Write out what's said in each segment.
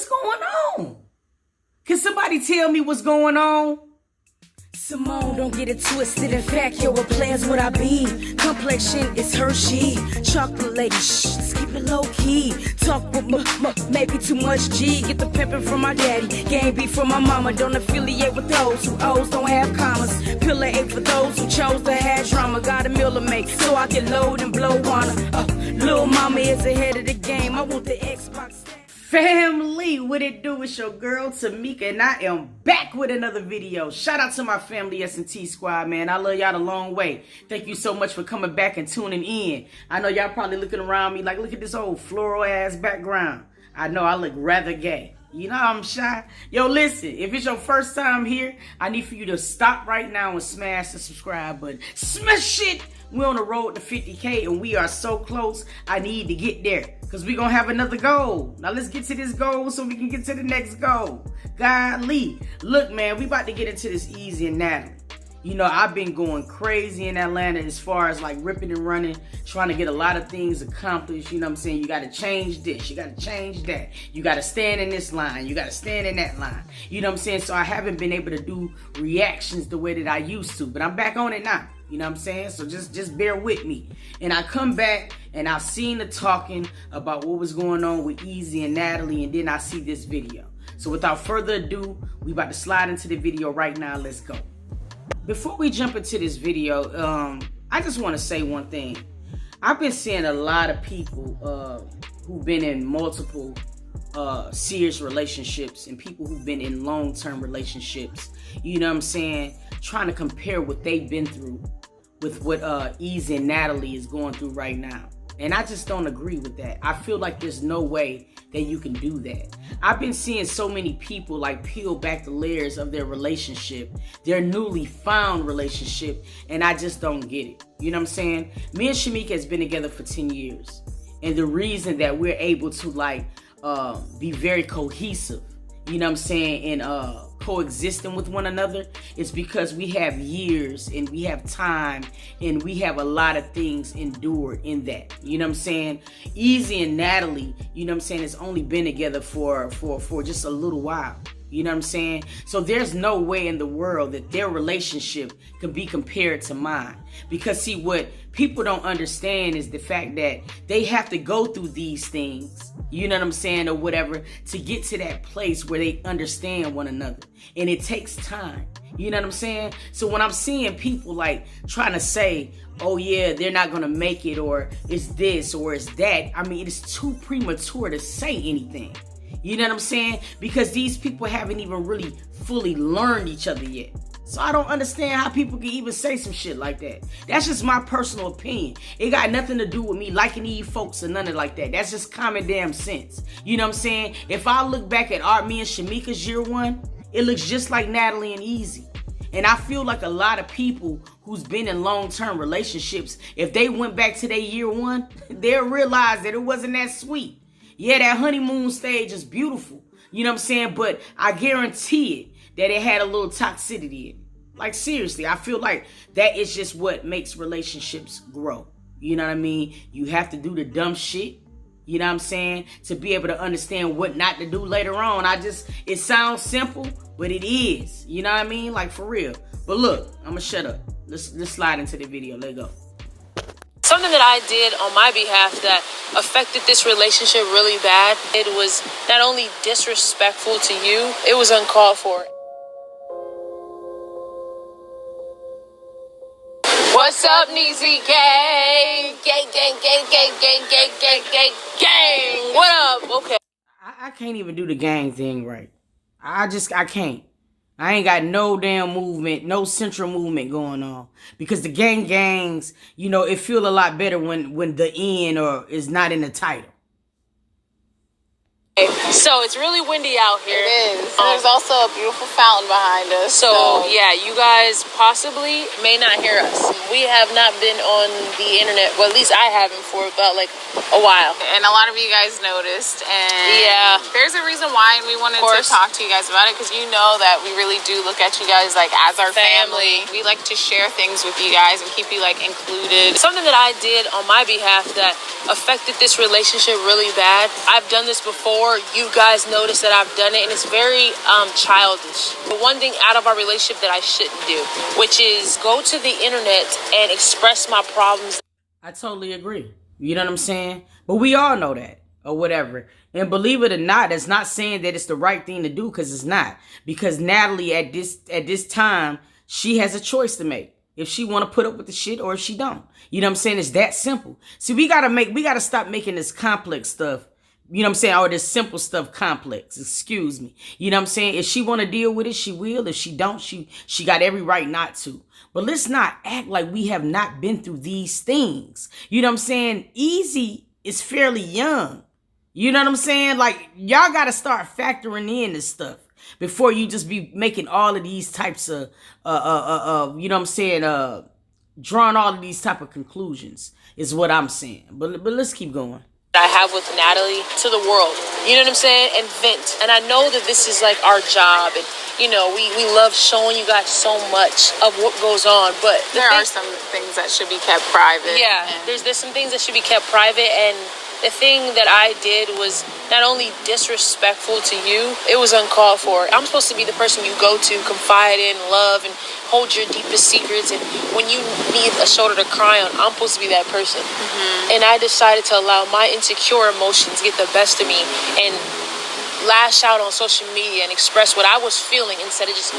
What's going on? Can somebody tell me what's going on? Simone, don't get it twisted. In fact, yo, what players would I be? Complexion is Hershey. Chocolate lady, shh, let's keep it low key. Talk with maybe too much G. Get the pimpin' from my daddy, gang beef from my mama. Don't affiliate with those who O's don't have commas. Pillar 8 for those who chose to have drama. Got a meal to make so I can load and blow on her. Lil' mama is ahead of the game. I want the Xbox. Family, what it do? It's your girl Tamika, and I am back with another video. Shout out to my family S&T squad, man. I love y'all the long way. Thank you so much for coming back and tuning in. I know y'all probably looking around me like, look at this old floral ass background. I know I look rather gay. You know I'm shy. Yo, listen, if it's your first time here, I need for you to stop right now and smash the subscribe button. Smash it! We're on the road to 50K and we are so close. I need to get there because we're going to have another goal. Now let's get to this goal so we can get to the next goal. Golly. Look, man, we about to get into this Ezee and Natalie. You know, I've been going crazy in Atlanta as far as like ripping and running, trying to get a lot of things accomplished. You know what I'm saying? You got to change this. You got to change that. You got to stand in this line. You got to stand in that line. You know what I'm saying? So I haven't been able to do reactions the way that I used to, but I'm back on it now. You know what I'm saying? So just bear with me. And I come back and I've seen the talking about what was going on with Ezee and Natalie, and then I see this video. So without further ado, we about to slide into the video right now. Let's go. Before we jump into this video, I just want to say one thing. I've been seeing a lot of people who've been in multiple serious relationships and people who've been in long-term relationships, you know what I'm saying, trying to compare what they've been through with what Ezee and Natalie is going through right now. And I just don't agree with that. I feel like there's no way that you can do that. I've been seeing so many people like peel back the layers of their relationship, their newly found relationship, and I just don't get it. You know what I'm saying? Me and Shamika has been together for 10 years. And the reason that we're able to like be very cohesive, you know what I'm saying, and coexisting with one another, it's because we have years and we have time and we have a lot of things endured in that. You know what I'm saying? Ezee and Natalie, you know what I'm saying, has only been together for just a little while. You know what I'm saying? So there's no way in the world that their relationship could be compared to mine. Because see, what people don't understand is the fact that they have to go through these things, you know what I'm saying, or whatever, to get to that place where they understand one another. And it takes time. You know what I'm saying? So when I'm seeing people like trying to say, oh yeah, they're not going to make it, or it's this, or it's that, I mean, it is too premature to say anything. You know what I'm saying? Because these people haven't even really fully learned each other yet. So I don't understand how people can even say some shit like that. That's just my personal opinion. It got nothing to do with me liking these folks or none of like that. That's just common damn sense. You know what I'm saying? If I look back at me and Shamika's year one, it looks just like Natalie and Ezee. And I feel like a lot of people who's been in long-term relationships, if they went back to their year one, they'll realize that it wasn't that sweet. Yeah, that honeymoon stage is beautiful. You know what I'm saying? But I guarantee it that it had a little toxicity in it. Like, seriously, I feel like that is just what makes relationships grow. You know what I mean? You have to do the dumb shit, you know what I'm saying, to be able to understand what not to do later on. It sounds simple, but it is. You know what I mean? Like, for real. But look, I'm gonna shut up. Let's slide into the video. Let's go. Something that I did on my behalf that affected this relationship really bad. It was not only disrespectful to you, it was uncalled for. What's up, Ezee gang? Gang, gang, gang, gang, gang, gang, gang, gang, gang. What up? Okay. I can't even do the gang thing right. I can't. I ain't got no damn movement, no central movement going on. Because the gangs, you know, it feel a lot better when the N or is not in the title. So it's really windy out here. It is. There's also a beautiful fountain behind us. So yeah, you guys possibly may not hear us. We have not been on the internet, well, at least I haven't, for about like a while. And a lot of you guys noticed. And yeah, there's a reason why, and we wanted to talk to you guys about it, because you know that we really do look at you guys like as our family. We like to share things with you guys and keep you like included. Something that I did on my behalf that affected this relationship really bad. I've done this before. you guys notice that I've done it, and it's very childish. But one thing out of our relationship that I shouldn't do, which is go to the internet and express my problems. I totally agree. You know what I'm saying? But we all know that, or whatever. And believe it or not, that's not saying that it's the right thing to do, because it's not. Because Natalie, at this time, she has a choice to make. If she want to put up with the shit or if she don't. You know what I'm saying? It's that simple. See, we gotta stop making this complex stuff, you know what I'm saying, or this simple stuff complex. Excuse me. You know what I'm saying? If she want to deal with it, she will. If she don't, she got every right not to. But let's not act like we have not been through these things. You know what I'm saying? Ezee is fairly young. You know what I'm saying? Like, y'all got to start factoring in this stuff before you just be making all of these types of, you know what I'm saying, drawing all of these type of conclusions is what I'm saying. But let's keep going. I have with Natalie to the world, you know what I'm saying, and vent. And I know that this is like our job, and you know, we love showing you guys so much of what goes on, but there are some things that should be kept private. Yeah, there's some things that should be kept private, and the thing that I did was not only disrespectful to you, it was uncalled for. I'm supposed to be the person you go to, confide in, love, and hold your deepest secrets. And when you need a shoulder to cry on, I'm supposed to be that person. And I decided to allow my insecure emotions get the best of me and lash out on social media and express what I was feeling instead of just...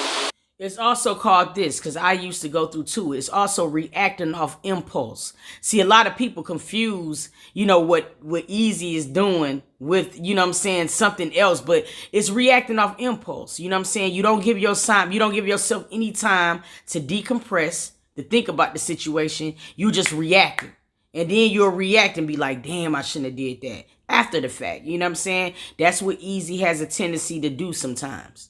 It's also called this, because I used to go through too. It's also reacting off impulse. See, a lot of people confuse, you know, what Ezee is doing with, you know what I'm saying, something else, but it's reacting off impulse. You know what I'm saying? You don't give yourself any time to decompress, to think about the situation. You just reacting. And then you'll react and be like, damn, I shouldn't have did that. After the fact, you know what I'm saying? That's what Ezee has a tendency to do sometimes.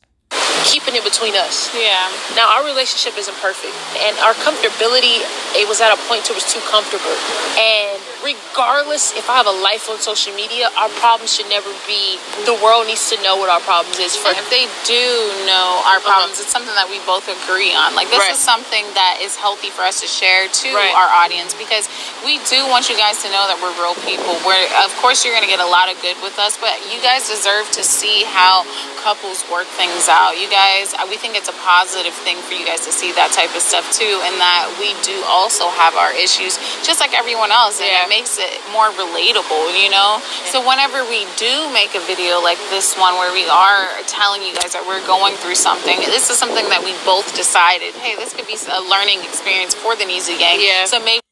Keeping it between us. Yeah. Now, our relationship isn't perfect, and our comfortability, it was at a point to it was too comfortable. And regardless if I have a life on social media, our problems should never be, the world needs to know what our problems is. And if they do know our problems, it's something that we both agree on. Like, this is something that is healthy for us to share to our audience, because we do want you guys to know that we're real people. Of course, you're going to get a lot of good with us, but you guys deserve to see how couples work things out. You guys, we think it's a positive thing for you guys to see that type of stuff too, and that we do also have our issues just like everyone else, and it makes it more relatable, you know. So whenever we do make a video like this one where we are telling you guys that we're going through something, this is something that we both decided, hey, this could be a learning experience for the Ezee gang. So maybe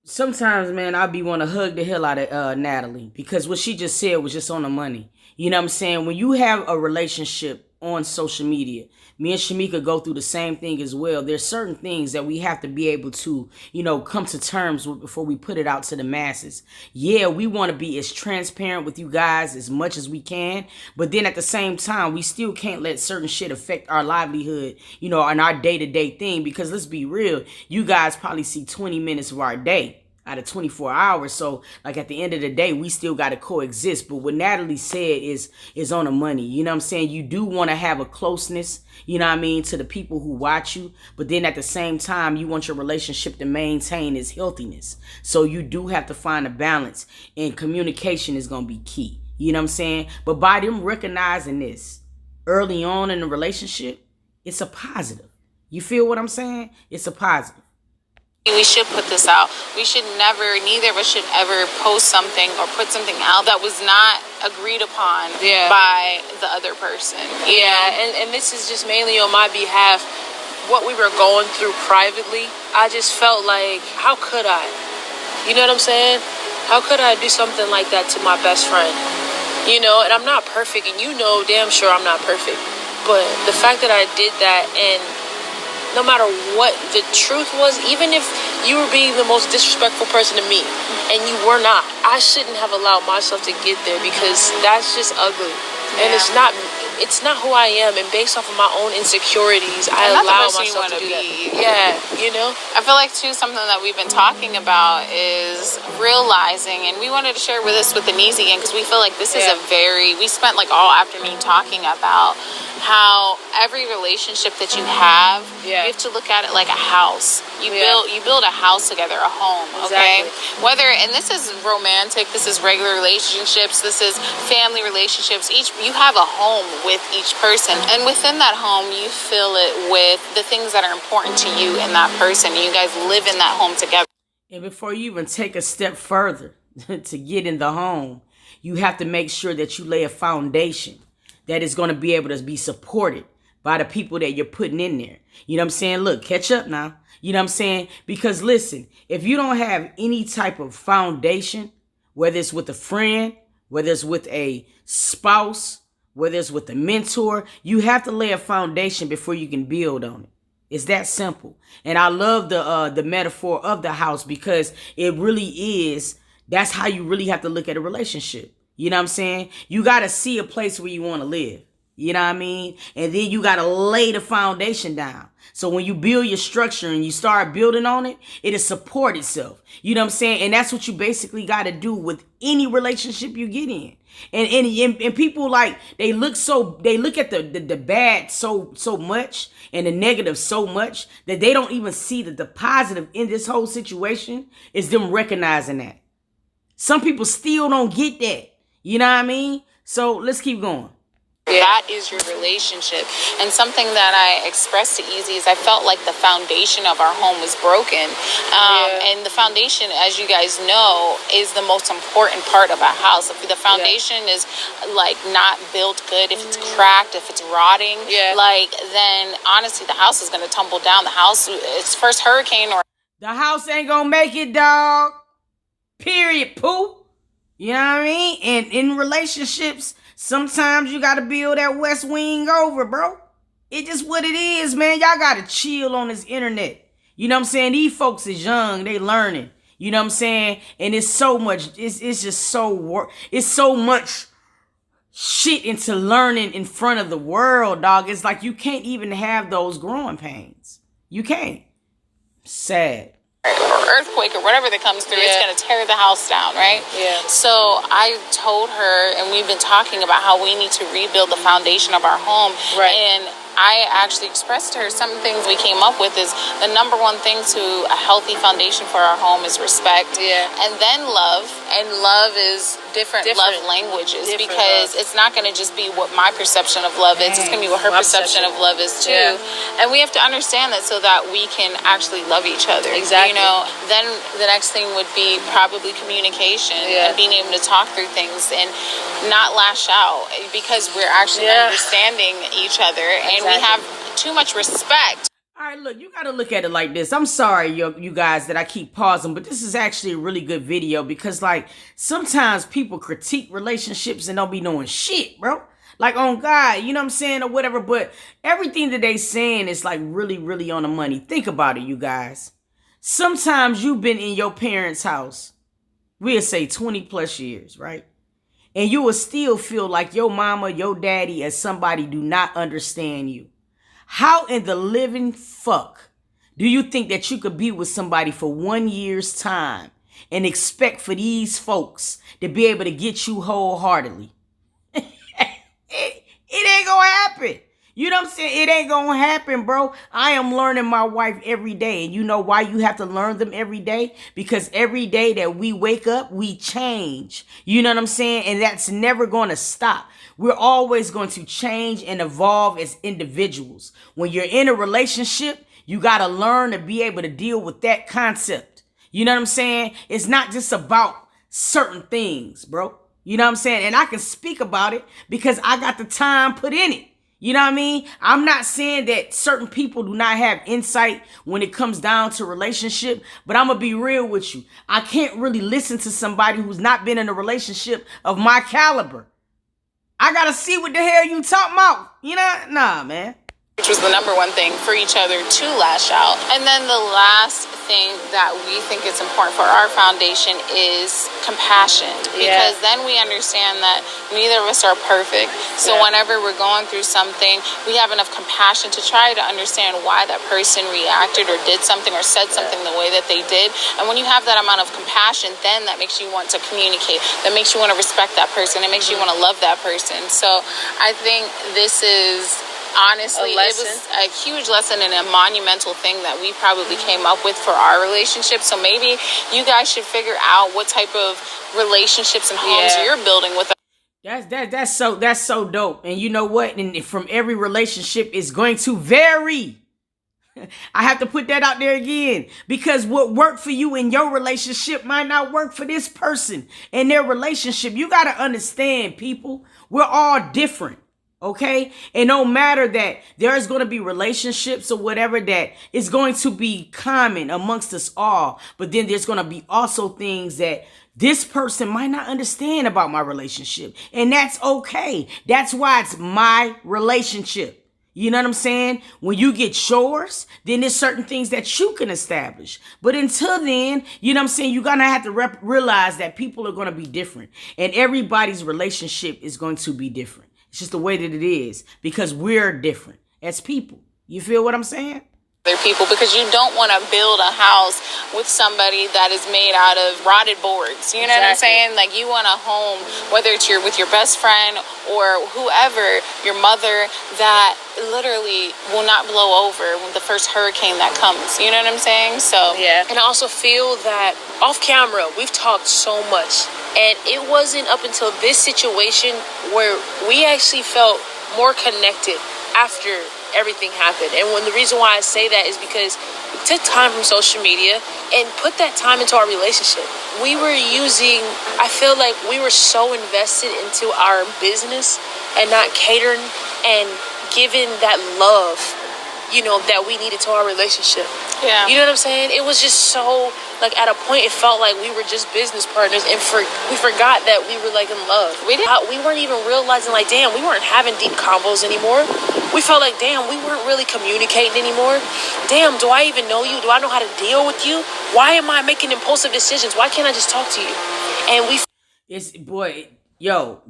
sometimes, man, I be want to hug the hell out of Natalie, because what she just said was just on the money. You know what I'm saying? When you have a relationship on social media, me and Shamika go through the same thing as well. There's certain things that we have to be able to, you know, come to terms with before we put it out to the masses. Yeah, we want to be as transparent with you guys as much as we can, but then at the same time, we still can't let certain shit affect our livelihood, you know, and our day-to-day thing, because let's be real, you guys probably see 20 minutes of our day out of 24 hours. So like at the end of the day, we still got to coexist. But what Natalie said is on the money. You know what I'm saying? You do want to have a closeness, you know what I mean, to the people who watch you. But then at the same time, you want your relationship to maintain its healthiness. So you do have to find a balance, and communication is going to be key. You know what I'm saying? But by them recognizing this early on in the relationship, it's a positive. You feel what I'm saying? It's a positive. we should put this out. We should neither of us should ever post something or put something out that was not agreed upon by the other person. And this is just mainly on my behalf. What we were going through privately, I just felt like, how could I? You know what I'm saying? How could I do something like that to my best friend? You know, and I'm not perfect, and you know damn sure I'm not perfect. But the fact that I did that, and no matter what the truth was, even if you were being the most disrespectful person to me, and you were not, I shouldn't have allowed myself to get there, because that's just ugly. And it's not who I am, and based off of my own insecurities, I allow myself to do that. Yeah, you know? I feel like, too, something that we've been talking about is realizing, and we wanted to share with this with the Ezee gang, because we feel like this is we spent like all afternoon talking about how every relationship that you have, you have to look at it like a house. You build a house together, a home, okay? Exactly. Whether, and this is romantic, this is regular relationships, this is family relationships. You have a home with each person, and within that home, you fill it with the things that are important to you and that person. You guys live in that home together. And before you even take a step further to get in the home, you have to make sure that you lay a foundation that is going to be able to be supported by the people that you're putting in there. You know what I'm saying? Look, catch up now. You know what I'm saying? Because listen, if you don't have any type of foundation, whether it's with a friend, whether it's with a spouse, whether it's with a mentor, you have to lay a foundation before you can build on it. It's that simple. And I love the metaphor of the house, because it really is, that's how you really have to look at a relationship. You know what I'm saying? You got to see a place where you want to live. You know what I mean? And then you got to lay the foundation down. So when you build your structure and you start building on it, it'll support itself. You know what I'm saying? And that's what you basically got to do with any relationship you get in. And people, like, they look at the bad so much and the negative so much that they don't even see that the positive in this whole situation is them recognizing that. Some people still don't get that. You know what I mean? So let's keep going. That is your relationship. And something that I expressed to Ezee is I felt like the foundation of our home was broken. And the foundation, as you guys know, is the most important part of a house. If the foundation is like not built good, if it's cracked, if it's rotting, like, then honestly, the house is going to tumble down. The house, its first hurricane or... The house ain't going to make it, dog. Period, poo. You know what I mean? And in relationships, sometimes you got to build that west wing over, bro. It just what it is, man. Y'all got to chill on this internet. You know what I'm saying? These folks is young. They learning. You know what I'm saying? And it's so much. It's just so it's so much shit into learning in front of the world, dog. It's like you can't even have those growing pains. You can't. Sad. Or earthquake or whatever that comes through, it's going to tear the house down, right? So I told her, and we've been talking about how we need to rebuild the foundation of our home. And I actually expressed to her some things we came up with is the number one thing to a healthy foundation for our home is respect. And then love. And love is different love languages, because it's not going to just be what my perception of love is. It's going to be what her perception of love is too. And we have to understand that so that we can actually love each other. Exactly. You know, then the next thing would be probably communication and being able to talk through things and not lash out, because we're actually understanding each other and we have too much respect. All right, look, you got to look at it like this. I'm sorry, you guys, that I keep pausing, but this is actually a really good video, because, like, sometimes people critique relationships and don't be knowing shit, bro. Like, on God, you know what I'm saying, or whatever, but everything that they saying is, like, really, really on the money. Think about it, you guys. Sometimes you've been in your parents' house, we'll say 20 plus years, right? And you will still feel like your mama, your daddy, as somebody do not understand you. How in the living fuck do you think that you could be with somebody for 1 year's time and expect for these folks to be able to get you wholeheartedly? It ain't gonna happen. You know what I'm saying? It ain't gonna happen, bro. I am learning my wife every day. And you know why you have to learn them every day? Because every day that we wake up, we change. You know what I'm saying? And that's never gonna stop. We're always going to change and evolve as individuals. When you're in a relationship, you gotta learn to be able to deal with that concept. You know what I'm saying? It's not just about certain things, bro. You know what I'm saying? And I can speak about it because I got the time put in it. You know what I mean? I'm not saying that certain people do not have insight when it comes down to relationship, but I'm going to be real with you. I can't really listen to somebody who's not been in a relationship of my caliber. I got to see what the hell you talking about. You know? Nah, man. Which was the number one thing for each other to lash out. And then the last thing that we think is important for our foundation is compassion, because then we understand that neither of us are perfect. So whenever we're going through something, we have enough compassion to try to understand why that person reacted or did something or said something the way that they did. And when you have that amount of compassion, then that makes you want to communicate, that makes you want to respect that person, it makes you want to love that person. So I think this is honestly, it was a huge lesson and a monumental thing that we probably came up with for our relationship. So maybe you guys should figure out what type of relationships and homes you're building with. That's so dope. And you know what? And from every relationship is going to vary. I have to put that out there again, because what worked for you in your relationship might not work for this person in their relationship. You got to understand, people, we're all different. Okay. And no matter that there's going to be relationships or whatever that is going to be common amongst us all. But then there's going to be also things that this person might not understand about my relationship. And that's okay. That's why it's my relationship. You know what I'm saying? When you get yours, then there's certain things that you can establish. But until then, you know what I'm saying? You're going to have to realize that people are going to be different. And everybody's relationship is going to be different. It's just the way that it is, because we're different as people. You feel what I'm saying? Other people, because you don't want to build a house with somebody that is made out of rotted boards. You know what I'm saying? Like, you want a home, whether it's with your best friend or whoever, your mother, that literally will not blow over when the first hurricane that comes. You know what I'm saying? So And I also feel that off camera, we've talked so much, and it wasn't up until this situation where we actually felt more connected after everything happened. And the reason why I say that is because we took time from social media and put that time into our relationship. I feel like we were so invested into our business and not catering and giving that love, that we needed to our relationship. Yeah. You know what I'm saying? It was just so, like, at a point it felt like we were just business partners, and we forgot that we were, like, in love. We weren't even realizing, like, damn, we weren't having deep combos anymore. We felt like, damn, we weren't really communicating anymore. Damn, do I even know you? Do I know how to deal with you? Why am I making impulsive decisions? Why can't I just talk to you? And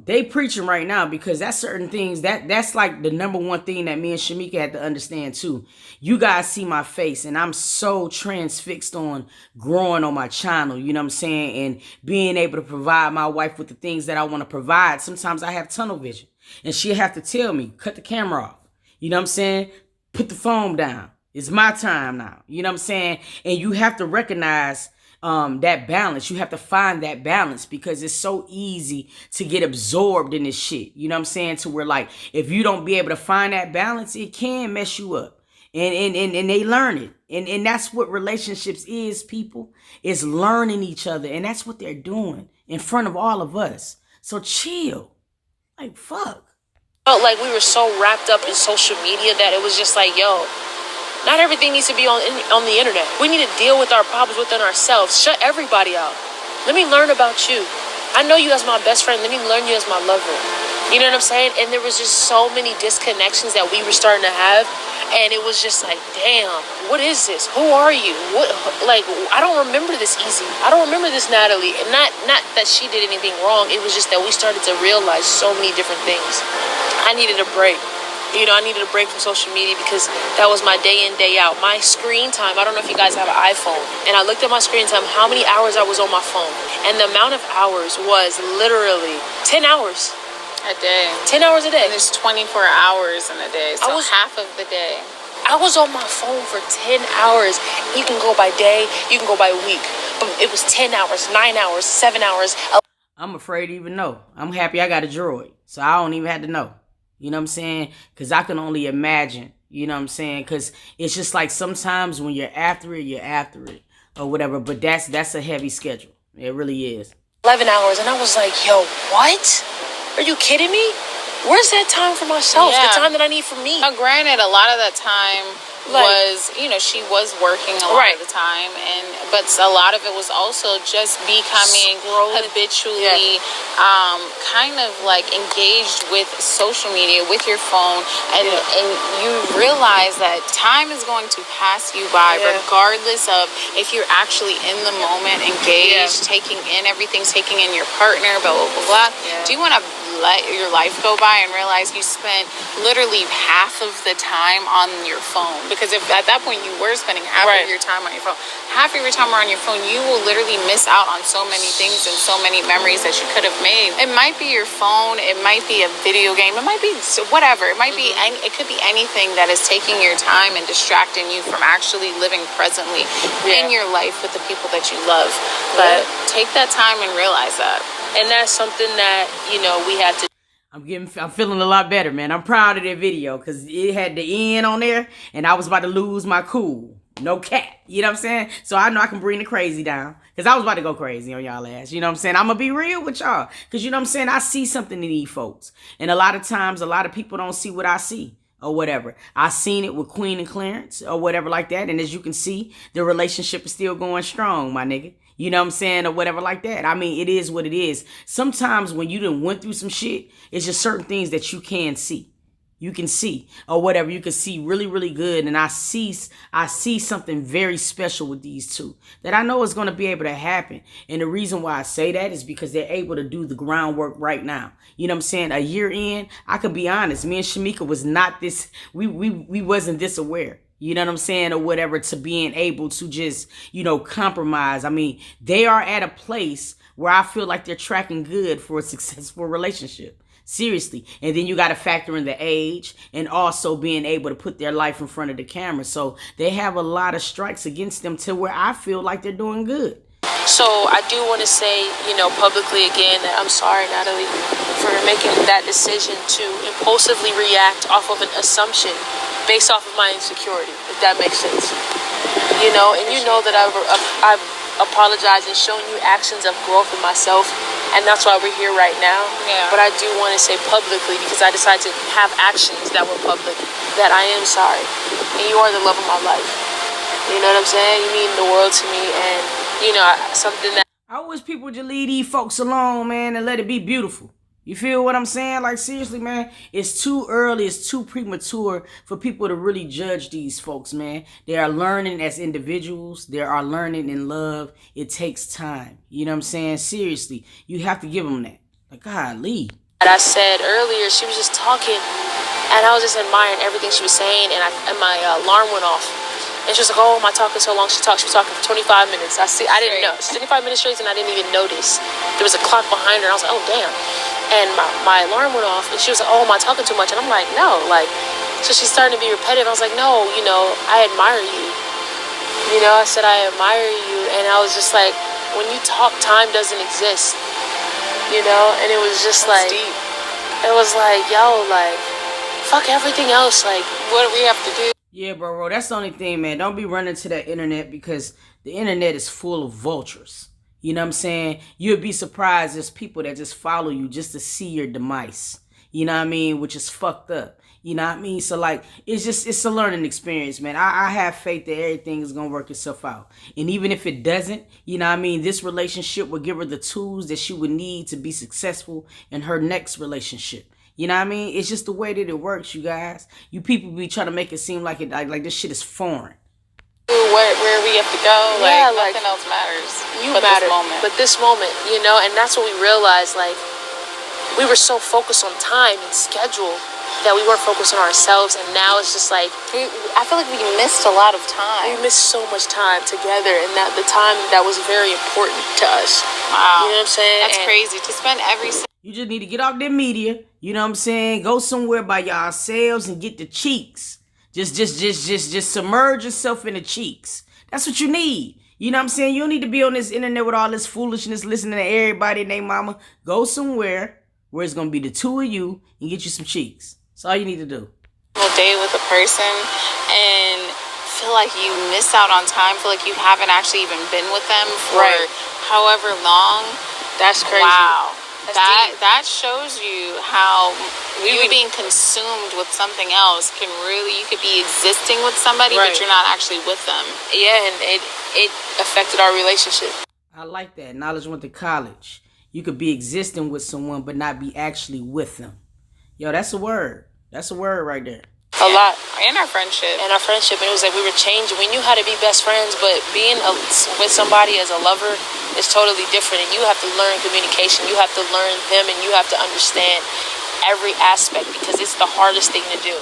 they preaching right now, because that's certain things that's like the number one thing that me and Shamika had to understand too. You guys see my face, and I'm so transfixed on growing on my channel, you know what I'm saying, and being able to provide my wife with the things that I want to provide. Sometimes I have tunnel vision, and she'll have to tell me, cut the camera off. You know what I'm saying? Put the phone down. It's my time now. You know what I'm saying? And you have to recognize that balance. You have to find that balance, because it's so easy to get absorbed in this shit. You know what I'm saying? To where, like, if you don't be able to find that balance, it can mess you up. And they learn it. And that's what relationships is, people. Is learning each other. And that's what they're doing in front of all of us. So chill. Like, fuck. Felt like we were so wrapped up in social media that it was just like, yo, not everything needs to be on the internet. We need to deal with our problems within ourselves. Shut everybody out. Let me learn about you. I know you as my best friend. Let me learn you as my lover. You know what I'm saying? And there was just so many disconnections that we were starting to have. And it was just like, damn, what is this? Who are you? I don't remember this Ezee. I don't remember this Natalie. And not that she did anything wrong. It was just that we started to realize so many different things. I needed a break. I needed a break from social media, because that was my day in, day out. My screen time, I don't know if you guys have an iPhone. And I looked at my screen time, how many hours I was on my phone. And the amount of hours was literally 10 hours. A day. 10 hours a day. And there's 24 hours in a day, so half of the day. I was on my phone for 10 hours. You can go by day, you can go by week. But it was 10 hours, 9 hours, 7 hours. I'm afraid to even know. I'm happy I got a droid, so I don't even have to know. You know what I'm saying? Because I can only imagine. You know what I'm saying? Because it's just like sometimes when you're after it or whatever. But that's a heavy schedule. It really is. 11 hours. And I was like, yo, what? Are you kidding me? Where's that time for myself? Yeah. The time that I need for me? Now, granted, a lot of that time was, you know, she was working a lot of the time, but a lot of it was also just becoming habitually kind of like engaged with social media, with your phone, and you realize that time is going to pass you by regardless of if you're actually in the moment, engaged, taking in everything, taking in your partner, blah blah blah blah. Do you want to let your life go by and realize you spent literally half of the time on your phone? Because if at that point you were spending half of your time on your phone, half of your time on your phone, you will literally miss out on so many things and so many memories that you could have made. It might be your phone, it might be a video game, it might be whatever, it might be it could be anything that is taking your time and distracting you from actually living presently in your life with the people that you love. But take that time and realize that. And that's something that, you know, we have to. I'm feeling a lot better, man. I'm proud of that video because it had the end on there and I was about to lose my cool. No cap. You know what I'm saying? So I know I can bring the crazy down because I was about to go crazy on y'all ass. You know what I'm saying? I'm going to be real with y'all because, you know what I'm saying? I see something in these folks. And a lot of times, a lot of people don't see what I see or whatever. I seen it with Queen and Clarence or whatever like that. And as you can see, the relationship is still going strong, my nigga. You know what I'm saying? Or whatever like that. I mean, it is what it is. Sometimes when you done went through some shit, it's just certain things that you can see. You can see or whatever. You can see really, really good. And I see something very special with these two that I know is going to be able to happen. And the reason why I say that is because they're able to do the groundwork right now. You know what I'm saying? A year in, I could be honest. Me and Shamika was not this. We wasn't this aware. You know what I'm saying? Or whatever, to being able to just, you know, compromise. I mean, they are at a place where I feel like they're tracking good for a successful relationship. Seriously. And then you got to factor in the age and also being able to put their life in front of the camera. So they have a lot of strikes against them to where I feel like they're doing good. So I do want to say, you know, publicly again that I'm sorry, Natalie, for making that decision to impulsively react off of an assumption based off of my insecurity, if that makes sense. You know, and you know that I've apologized and shown you actions of growth in myself, and that's why we're here right now. But I do want to say publicly, because I decided to have actions that were public, that I am sorry. And you are the love of my life. You know what I'm saying? You mean the world to me, and, you know, something that I wish people would just leave these folks alone, man, and let it be beautiful. You feel what I'm saying? Like, seriously, man, it's too early, it's too premature for people to really judge these folks, man. They are learning as individuals. They are learning in love. It takes time. You know what I'm saying? Seriously, you have to give them that. Like, golly. I said earlier, she was just talking, and I was just admiring everything she was saying, and my alarm went off. And she was like, oh, am I talking so long? She was talking for 25 minutes. I didn't know. 25 minutes straight, and I didn't even notice. There was a clock behind her, and I was like, oh, damn. And my alarm went off, and she was like, oh, am I talking too much? And I'm like, no. Like, so she's starting to be repetitive. I was like, no, you know, I admire you. You know, I said, I admire you. And I was just like, when you talk, time doesn't exist. You know? And it was just like, deep. It was like, yo, like, fuck everything else. Like, what do we have to do? Yeah, bro, that's the only thing, man. Don't be running to that internet because the internet is full of vultures. You know what I'm saying? You'll be surprised there's people that just follow you just to see your demise. You know what I mean? Which is fucked up. You know what I mean? So, like, it's a learning experience, man. I have faith that everything is going to work itself out. And even if it doesn't, you know what I mean? This relationship will give her the tools that she would need to be successful in her next relationship. You know what I mean? It's just the way that it works, you guys. You people be trying to make it seem like like this shit is foreign. Where we have to go, yeah, like nothing else matters. You matter, but this moment, you know, and that's what we realized. Like, we were so focused on time and schedule that we weren't focused on ourselves, and now it's just like I feel like we missed a lot of time. We missed so much time together, and that the time that was very important to us. Wow, you know what I'm saying? That's crazy to spend every. You just need to get off that media. You know what I'm saying? Go somewhere by yourselves and get the cheeks. Just submerge yourself in the cheeks. That's what you need. You know what I'm saying? You don't need to be on this internet with all this foolishness, listening to everybody and their mama. Go somewhere where it's going to be the two of you and get you some cheeks. That's all you need to do. A day with a person and feel like you miss out on time. Feel like you haven't actually even been with them for however long. That's crazy. Wow. That shows you how you being consumed with something else can really, you could be existing with somebody, but you're not actually with them. Yeah, and it affected our relationship. I like that. Knowledge went to college. You could be existing with someone, but not be actually with them. Yo, that's a word. That's a word right there. A lot. In our friendship. And it was like we were changing. We knew how to be best friends, but being with somebody as a lover is totally different. And you have to learn communication. You have to learn them, and you have to understand every aspect, because it's the hardest thing to do.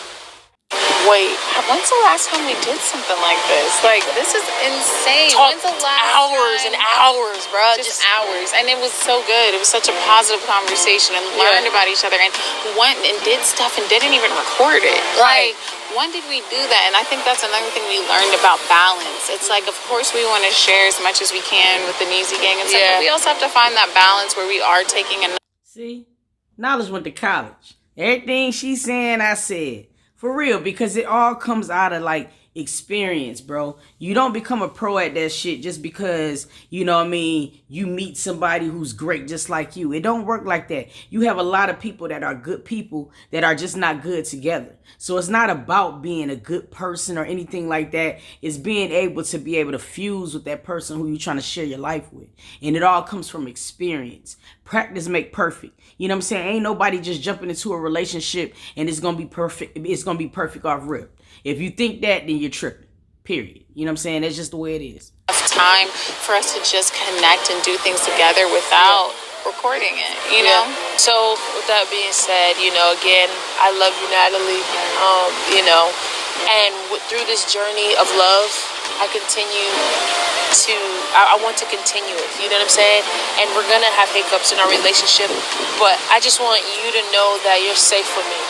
Wait, when's the last time we did something like this? Like, this is insane. When's the last hours time? And hours, bro. Just hours. And it was so good. It was such a positive conversation, and learned about each other, and went and did stuff and didn't even record it. Right. Like, when did we do that? And I think that's another thing we learned about balance. It's like, of course, we want to share as much as we can with the Ezee gang and stuff, but we also have to find that balance where we are taking a... See? Knowledge went to college. Everything she's saying, I said. For real, because it all comes out of, like, experience, bro. You don't become a pro at that shit just because, you know what I mean, you meet somebody who's great just like you. It don't work like that. You have a lot of people that are good people that are just not good together. So it's not about being a good person or anything like that. It's being able to fuse with that person who you're trying to share your life with. And it all comes from experience. Practice make perfect. You know what I'm saying? Ain't nobody just jumping into a relationship and it's going to be perfect. It's going to be perfect off rip. If you think that, then you're tripping. Period. You know what I'm saying? That's just the way it is. Time for us to just connect and do things together without recording it, you know? So with that being said, you know, again, I love you, Natalie. You know, and through this journey of love, I want to continue it. You know what I'm saying? And we're gonna have hiccups in our relationship, but I just want you to know that you're safe with me.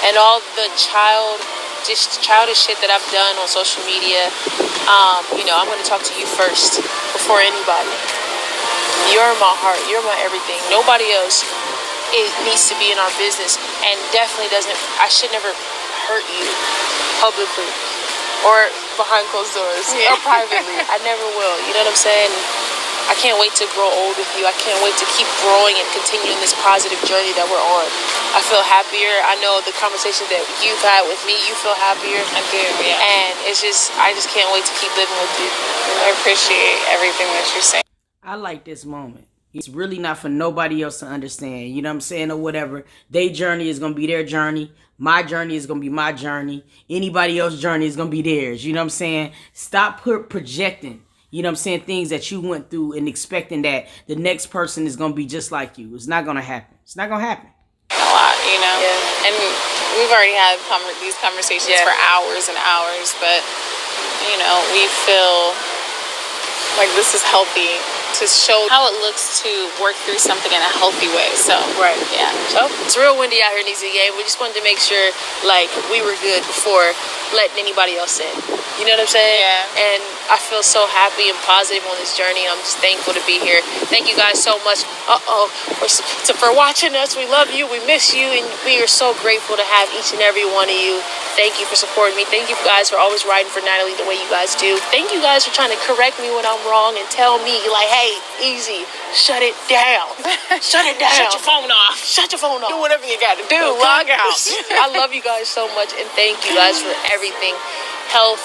And all the childish shit that I've done on social media, you know, I'm gonna talk to you first before anybody. You're my heart. You're my everything. Nobody else needs to be in our business, and definitely doesn't. I should never hurt you publicly or behind closed doors or privately. I never will. You know what I'm saying? I can't wait to grow old with you. I can't wait to keep growing and continuing this positive journey that we're on. I feel happier. I know the conversation that you've had with me, you feel happier. I do, yeah. And it's just, I just can't wait to keep living with you. I appreciate everything that you're saying. I like this moment. It's really not for nobody else to understand. You know what I'm saying? Or whatever. Their journey is going to be their journey. My journey is going to be my journey. Anybody else's journey is going to be theirs. You know what I'm saying? Stop projecting. You know what I'm saying? Things that you went through and expecting that the next person is going to be just like you. It's not going to happen. It's not going to happen. A lot, you know? Yeah. And we've already had these conversations for hours and hours, but, you know, we feel like this is healthy to show how it looks to work through something in a healthy way. So, yeah. So, it's real windy out here in Ezee game. We just wanted to make sure, like, we were good before letting anybody else in. You know what I'm saying? Yeah. And I feel so happy and positive on this journey. I'm just thankful to be here. Thank you guys so much. For watching us. We love you. We miss you. And we are so grateful to have each and every one of you. Thank you for supporting me. Thank you guys for always riding for Natalie the way you guys do. Thank you guys for trying to correct me when I'm wrong and tell me, like, hey, Ezee, shut it down. Shut it down. Shut your phone off. Shut your phone off. Do whatever you got to do. Okay? Log out. I love you guys so much, and thank you guys for everything. Health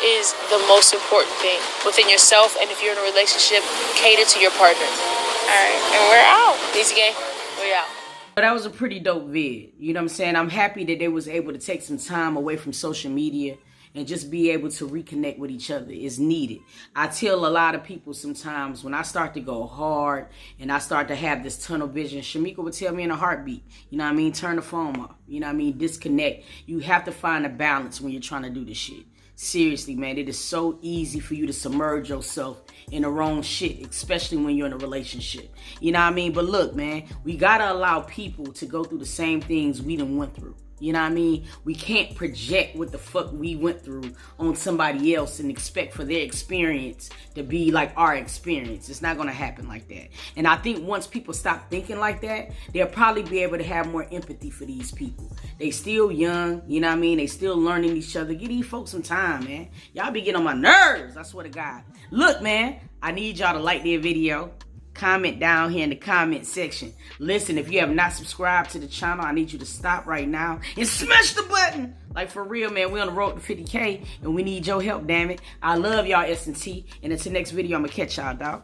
is the most important thing within yourself, and if you're in a relationship, cater to your partner. All right, and we're out. Ezee gang, we're out. But that was a pretty dope vid. You know what I'm saying? I'm happy that they was able to take some time away from social media and just be able to reconnect with each other. Is needed. I tell a lot of people sometimes when I start to go hard and I start to have this tunnel vision, Shamika would tell me in a heartbeat, you know what I mean? Turn the phone off. You know what I mean? Disconnect. You have to find a balance when you're trying to do this shit. Seriously, man, it is so easy for you to submerge yourself in the wrong shit, especially when you're in a relationship. You know what I mean? But look, man, we gotta allow people to go through the same things we done went through. You know what I mean? We can't project what the fuck we went through on somebody else and expect for their experience to be like our experience. It's not going to happen like that. And I think once people stop thinking like that, they'll probably be able to have more empathy for these people. They still young, you know what I mean? They still learning each other. Give these folks some time, man. Y'all be getting on my nerves, I swear to God. Look, man, I need y'all to like their video. comment down here in the comment section. Listen, if you have not subscribed to the channel, I need you to stop right now and smash the button. Like, for real, man, we on the road to 50K, and we need your help, damn it. I love y'all, S&T. And until next video, I'm going to catch y'all, dog.